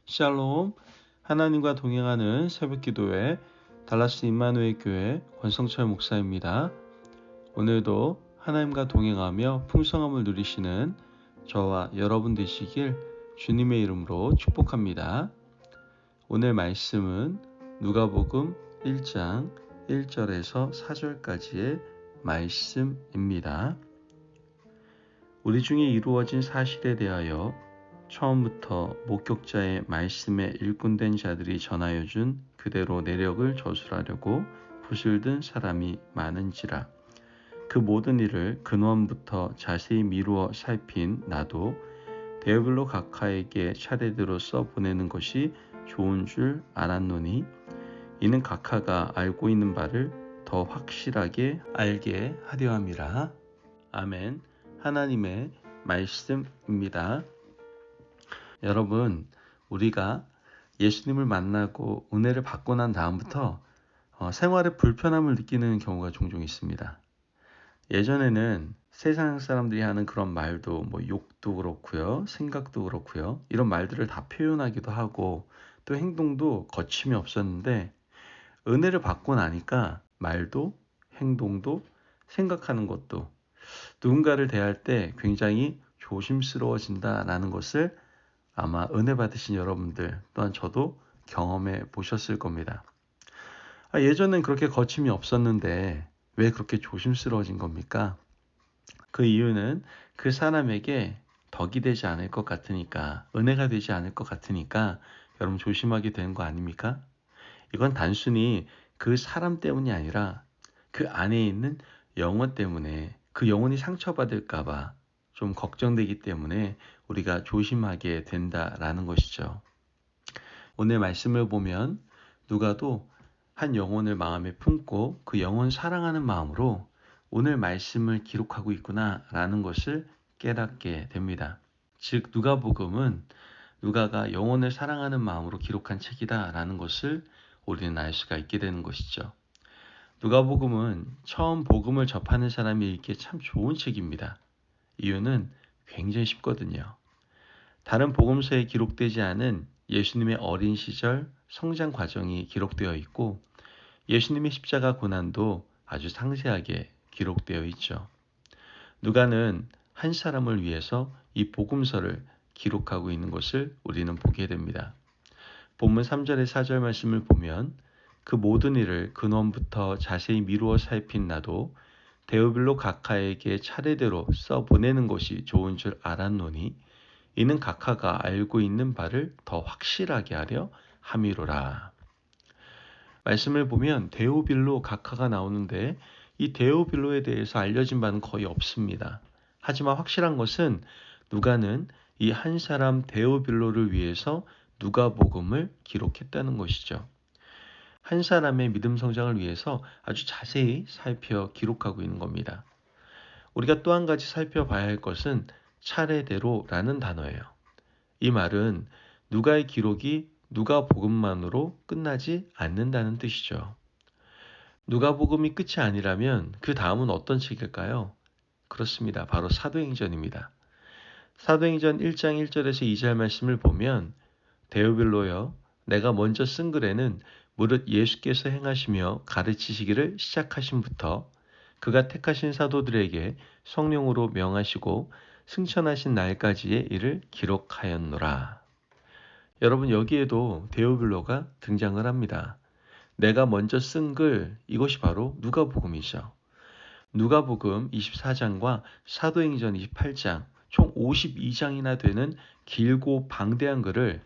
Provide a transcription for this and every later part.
샬롬, 하나님과 동행하는 새벽기도회 달라스 임마누엘 교회 권성철 목사입니다. 오늘도 하나님과 동행하며 풍성함을 누리시는 저와 여러분 되시길 주님의 이름으로 축복합니다. 오늘 말씀은 누가복음 1장 1절에서 4절까지의 말씀입니다. 우리 중에 이루어진 사실에 대하여 처음부터 목격자의 말씀에 일꾼된 자들이 전하여준 그대로 내력을 저술하려고 붓을 든 사람이 많은지라. 그 모든 일을 근원부터 자세히 미루어 살핀 나도 대오별로 각하에게 차례대로 써 보내는 것이 좋은 줄 알았노니 이는 각하가 알고 있는 바를 더 확실하게 알게 하려 함이라. 아멘. 하나님의 말씀입니다. 여러분, 우리가 예수님을 만나고 은혜를 받고 난 다음부터 생활에 불편함을 느끼는 경우가 종종 있습니다. 예전에는 세상 사람들이 하는 그런 말도 욕도 그렇고요, 생각도 그렇고요, 이런 말들을 다 표현하기도 하고 또 행동도 거침이 없었는데 은혜를 받고 나니까 말도 행동도 생각하는 것도 누군가를 대할 때 굉장히 조심스러워진다라는 것을 아마 은혜 받으신 여러분들 또한 저도 경험해 보셨을 겁니다. 예전엔 그렇게 거침이 없었는데 왜 그렇게 조심스러워진 겁니까? 그 이유는 그 사람에게 덕이 되지 않을 것 같으니까, 은혜가 되지 않을 것 같으니까 여러분 조심하게 되는 거 아닙니까? 이건 단순히 그 사람 때문이 아니라 그 안에 있는 영혼 때문에, 그 영혼이 상처받을까 봐 좀 걱정되기 때문에 우리가 조심하게 된다라는 것이죠. 오늘 말씀을 보면 누가도 한 영혼을 마음에 품고 그 영혼 사랑하는 마음으로 오늘 말씀을 기록하고 있구나라는 것을 깨닫게 됩니다. 즉 누가복음은 누가가 영혼을 사랑하는 마음으로 기록한 책이다라는 것을 우리는 알 수가 있게 되는 것이죠. 누가복음은 처음 복음을 접하는 사람이 읽기에 참 좋은 책입니다. 이유는 굉장히 쉽거든요. 다른 복음서에 기록되지 않은 예수님의 어린 시절 성장 과정이 기록되어 있고 예수님의 십자가 고난도 아주 상세하게 기록되어 있죠. 누가는 한 사람을 위해서 이 복음서를 기록하고 있는 것을 우리는 보게 됩니다. 본문 3절의 4절 말씀을 보면 그 모든 일을 근원부터 자세히 미루어 살핀 나도 대오별로 각하에게 차례대로 써 보내는 것이 좋은 줄 알았노니 이는 각하가 알고 있는 바를 더 확실하게 하려 함이로라. 말씀을 보면 데오빌로 각하가 나오는데 이 데오빌로에 대해서 알려진 바는 거의 없습니다. 하지만 확실한 것은 누가는 이 한 사람 데오빌로를 위해서 누가복음을 기록했다는 것이죠. 한 사람의 믿음 성장을 위해서 아주 자세히 살펴 기록하고 있는 겁니다. 우리가 또 한 가지 살펴봐야 할 것은 차례대로라는 단어예요. 이 말은 누가의 기록이 누가복음만으로 끝나지 않는다는 뜻이죠. 누가복음이 끝이 아니라면 그 다음은 어떤 책일까요? 그렇습니다. 바로 사도행전입니다. 사도행전 1장 1절에서 2절 말씀을 보면 데오빌로여 내가 먼저 쓴 글에는 무릇 예수께서 행하시며 가르치시기를 시작하신부터 그가 택하신 사도들에게 성령으로 명하시고 승천하신 날까지의 일을 기록하였노라. 여러분 여기에도 데오빌로가 등장을 합니다. 내가 먼저 쓴 글, 이것이 바로 누가복음이죠. 누가복음 24장과 사도행전 28장, 총 52장이나 되는 길고 방대한 글을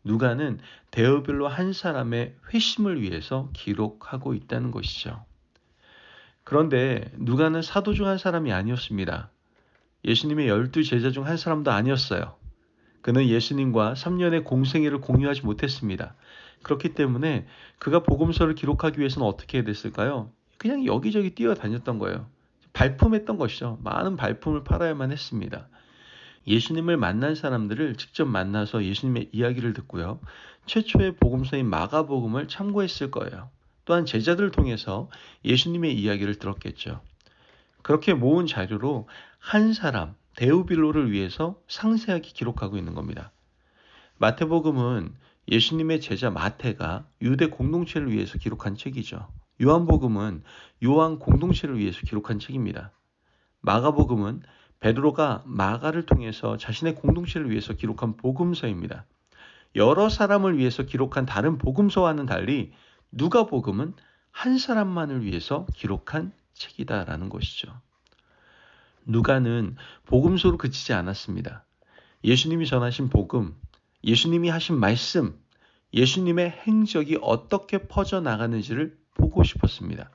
누가는 데오빌로 한 사람의 회심을 위해서 기록하고 있다는 것이죠. 그런데 누가는 사도 중 한 사람이 아니었습니다. 예수님의 12제자 중 한 사람도 아니었어요. 그는 예수님과 3년의 공생애를 공유하지 못했습니다. 그렇기 때문에 그가 복음서를 기록하기 위해서는 어떻게 해야 됐을까요? 그냥 여기저기 뛰어다녔던 거예요. 발품했던 것이죠. 많은 발품을 팔아야만 했습니다. 예수님을 만난 사람들을 직접 만나서 예수님의 이야기를 듣고요. 최초의 복음서인 마가복음을 참고했을 거예요. 또한 제자들을 통해서 예수님의 이야기를 들었겠죠. 그렇게 모은 자료로 한 사람, 데오빌로를 위해서 상세하게 기록하고 있는 겁니다. 마태복음은 예수님의 제자 마태가 유대 공동체를 위해서 기록한 책이죠. 요한복음은 요한 공동체를 위해서 기록한 책입니다. 마가복음은 베드로가 마가를 통해서 자신의 공동체를 위해서 기록한 복음서입니다. 여러 사람을 위해서 기록한 다른 복음서와는 달리 누가복음은 한 사람만을 위해서 기록한 책이다라는 것이죠. 누가는 복음서로 그치지 않았습니다. 예수님이 전하신 복음, 예수님이 하신 말씀, 예수님의 행적이 어떻게 퍼져나가는지를 보고 싶었습니다.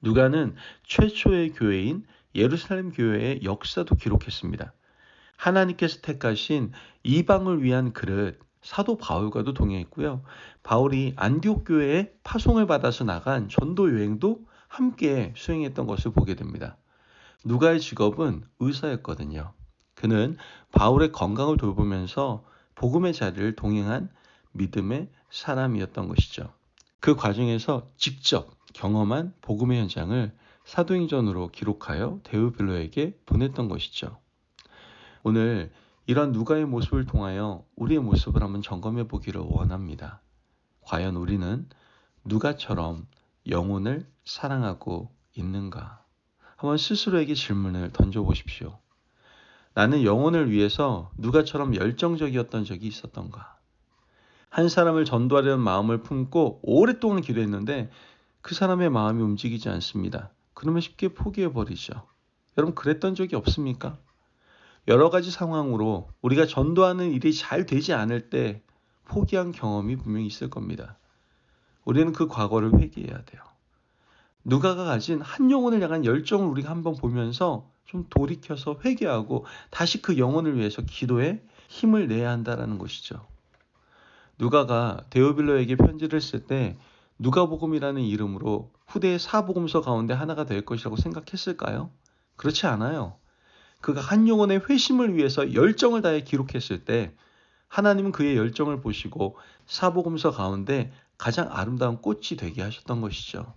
누가는 최초의 교회인 예루살렘 교회의 역사도 기록했습니다. 하나님께서 택하신 이방을 위한 그릇, 사도 바울과도 동행했고요. 바울이 안디옥 교회에 파송을 받아서 나간 전도 여행도 함께 수행했던 것을 보게 됩니다. 누가의 직업은 의사였거든요. 그는 바울의 건강을 돌보면서 복음의 자리를 동행한 믿음의 사람이었던 것이죠. 그 과정에서 직접 경험한 복음의 현장을 사도행전으로 기록하여 데오빌로에게 보냈던 것이죠. 오늘 이런 누가의 모습을 통하여 우리의 모습을 한번 점검해 보기를 원합니다. 과연 우리는 누가처럼 영혼을 사랑하고 있는가? 한번 스스로에게 질문을 던져보십시오. 나는 영혼을 위해서 누가처럼 열정적이었던 적이 있었던가? 한 사람을 전도하려는 마음을 품고 오랫동안 기도했는데 그 사람의 마음이 움직이지 않습니다. 그러면 쉽게 포기해버리죠. 여러분 그랬던 적이 없습니까? 여러 가지 상황으로 우리가 전도하는 일이 잘 되지 않을 때 포기한 경험이 분명히 있을 겁니다. 우리는 그 과거를 회개해야 돼요. 누가가 가진 한 영혼을 향한 열정을 우리가 한번 보면서 좀 돌이켜서 회개하고 다시 그 영혼을 위해서 기도에 힘을 내야 한다는 것이죠. 누가가 데오빌로에게 편지를 쓸 때 누가복음이라는 이름으로 후대의 사복음서 가운데 하나가 될 것이라고 생각했을까요? 그렇지 않아요. 그가 한 영혼의 회심을 위해서 열정을 다해 기록했을 때 하나님은 그의 열정을 보시고 사복음서 가운데 가장 아름다운 꽃이 되게 하셨던 것이죠.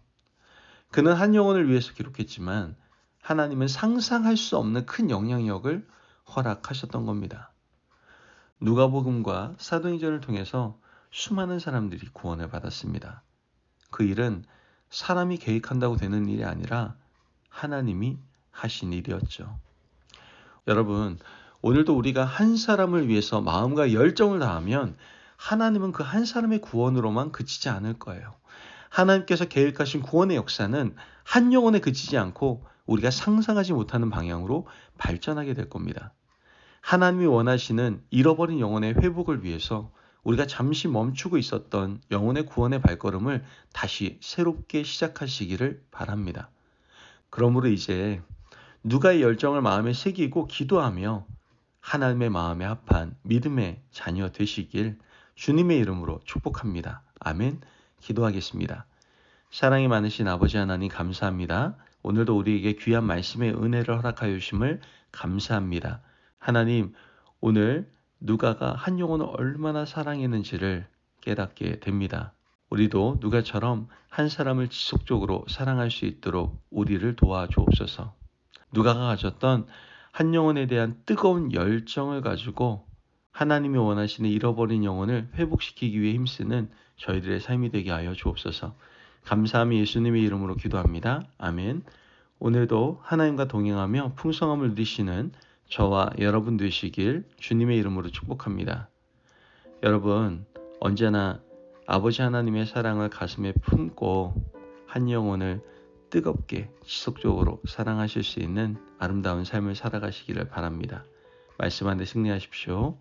그는 한 영혼을 위해서 기록했지만 하나님은 상상할 수 없는 큰 영향력을 허락하셨던 겁니다. 누가복음과 사도행전을 통해서 수많은 사람들이 구원을 받았습니다. 그 일은 사람이 계획한다고 되는 일이 아니라 하나님이 하신 일이었죠. 여러분, 오늘도 우리가 한 사람을 위해서 마음과 열정을 다하면 하나님은 그 한 사람의 구원으로만 그치지 않을 거예요. 하나님께서 계획하신 구원의 역사는 한 영혼에 그치지 않고 우리가 상상하지 못하는 방향으로 발전하게 될 겁니다. 하나님이 원하시는 잃어버린 영혼의 회복을 위해서 우리가 잠시 멈추고 있었던 영혼의 구원의 발걸음을 다시 새롭게 시작하시기를 바랍니다. 그러므로 이제 누가의 열정을 마음에 새기고 기도하며 하나님의 마음에 합한 믿음의 자녀 되시길 주님의 이름으로 축복합니다. 아멘. 기도하겠습니다. 사랑이 많으신 아버지 하나님 감사합니다. 오늘도 우리에게 귀한 말씀의 은혜를 허락하여 주심을 감사합니다. 하나님, 오늘 누가가 한 영혼을 얼마나 사랑했는지를 깨닫게 됩니다. 우리도 누가처럼 한 사람을 지속적으로 사랑할 수 있도록 우리를 도와주옵소서. 누가가 가졌던 한 영혼에 대한 뜨거운 열정을 가지고 하나님이 원하시는 잃어버린 영혼을 회복시키기 위해 힘쓰는 저희들의 삶이 되게 하여 주옵소서. 감사함이 예수님의 이름으로 기도합니다. 아멘. 오늘도 하나님과 동행하며 풍성함을 누리시는 저와 여러분 되시길 주님의 이름으로 축복합니다. 여러분, 언제나 아버지 하나님의 사랑을 가슴에 품고 한 영혼을 뜨겁게 지속적으로 사랑하실 수 있는 아름다운 삶을 살아가시기를 바랍니다. 말씀 안에 승리하십시오.